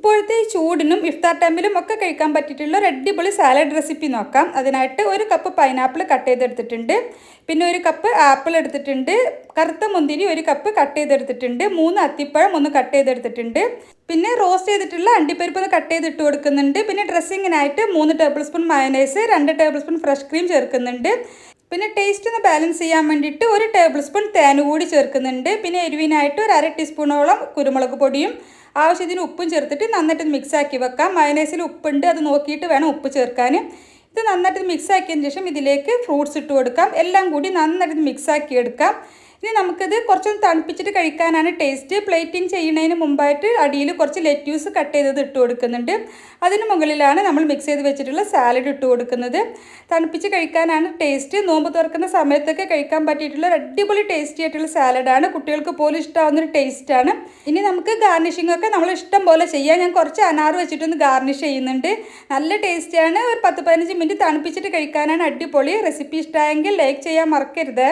ഇപ്പോഴത്തെ ഈ ചൂടിനും ഇഫ്താർ ടൈമിലും ഒക്കെ കഴിക്കാൻ പറ്റിയിട്ടുള്ള ഒരു അടിപൊളി സാലഡ് റെസിപ്പി നോക്കാം. അതിനായിട്ട് 1 കപ്പ് പൈനാപ്പിൾ കട്ട് ചെയ്തെടുത്തിട്ടുണ്ട്, പിന്നെ 1 കപ്പ് ആപ്പിൾ എടുത്തിട്ടുണ്ട്, കറുത്ത മുന്തിരി 1 കപ്പ് കട്ട് ചെയ്തെടുത്തിട്ടുണ്ട്, 3 അത്തിപ്പഴം ഒന്ന് കട്ട് ചെയ്തെടുത്തിട്ടുണ്ട്, പിന്നെ റോസ്റ്റ് ചെയ്തിട്ടുള്ള അണ്ടിപ്പരിപ്പ് ഒന്ന് കട്ട് ചെയ്തിട്ട് കൊടുക്കുന്നുണ്ട്. പിന്നെ ഡ്രസ്സിങ്ങിനായിട്ട് 3 table spoon mayonnaise, 2 table spoon fresh cream ചേർക്കുന്നുണ്ട്. പിന്നെ ടേസ്റ്റ് ഒന്ന് ബാലൻസ് ചെയ്യാൻ വേണ്ടിയിട്ട് 1 ടേബിൾ സ്പൂൺ തേൻ കൂടി ചേർക്കുന്നുണ്ട്. പിന്നെ എരിവിനായിട്ട് 1/2 ടീസ്പൂണോളം കുരുമുളക് പൊടിയും ആവശ്യത്തിന് ഉപ്പും ചേർത്തിട്ട് നന്നായിട്ട് മിക്സ് ആക്കി വെക്കാം. മയണൈസിൽ ഉപ്പുണ്ട്, അത് നോക്കിയിട്ട് വേണം ഉപ്പ് ചേർക്കാൻ. ഇത് നന്നായിട്ട് മിക്സ് ആക്കിയതിന് ശേഷം ഇതിലേക്ക് ഫ്രൂട്ട്സ് ഇട്ട് കൊടുക്കാം. എല്ലാം കൂടി നന്നായിട്ട് മിക്സ് ആക്കി എടുക്കാം. ഇനി നമുക്കിത് കുറച്ചൊന്ന് തണുപ്പിച്ചിട്ട് കഴിക്കാനാണ് ടേസ്റ്റ്. പ്ലേറ്റിംഗ് ചെയ്യുന്നതിന് മുമ്പായിട്ട് അടിയിൽ കുറച്ച് ലെറ്റ്യൂസ് കട്ട് ചെയ്തത് ഇട്ട് കൊടുക്കുന്നുണ്ട്. അതിന് മുകളിലാണ് നമ്മൾ മിക്സ് ചെയ്ത് വെച്ചിട്ടുള്ള സാലഡ് ഇട്ട് കൊടുക്കുന്നത്. തണുപ്പിച്ച് കഴിക്കാനാണ് ടേസ്റ്റ്. നോമ്പ് തുറക്കുന്ന സമയത്തൊക്കെ കഴിക്കാൻ പറ്റിയിട്ടുള്ള ഒരു അടിപൊളി ടേസ്റ്റി ആയിട്ടുള്ള സാലഡാണ്. കുട്ടികൾക്ക് പോലും ഇഷ്ടമാവുന്നൊരു ടേസ്റ്റാണ്. ഇനി നമുക്ക് ഗാർണിഷിംഗ് ഒക്കെ നമ്മൾ ഇഷ്ടം പോലെ ചെയ്യാം. ഞാൻ കുറച്ച് അനാർ വെച്ചിട്ടൊന്ന് ഗാർണിഷ് ചെയ്യുന്നുണ്ട്. നല്ല ടേസ്റ്റിയാണ്. ഒരു 10-15 മിനിറ്റ് തണുപ്പിച്ചിട്ട് കഴിക്കാനാണ് അടിപൊളി. റെസിപ്പി ഇഷ്ടമായെങ്കിൽ ലൈക്ക് ചെയ്യാൻ മറക്കരുത്.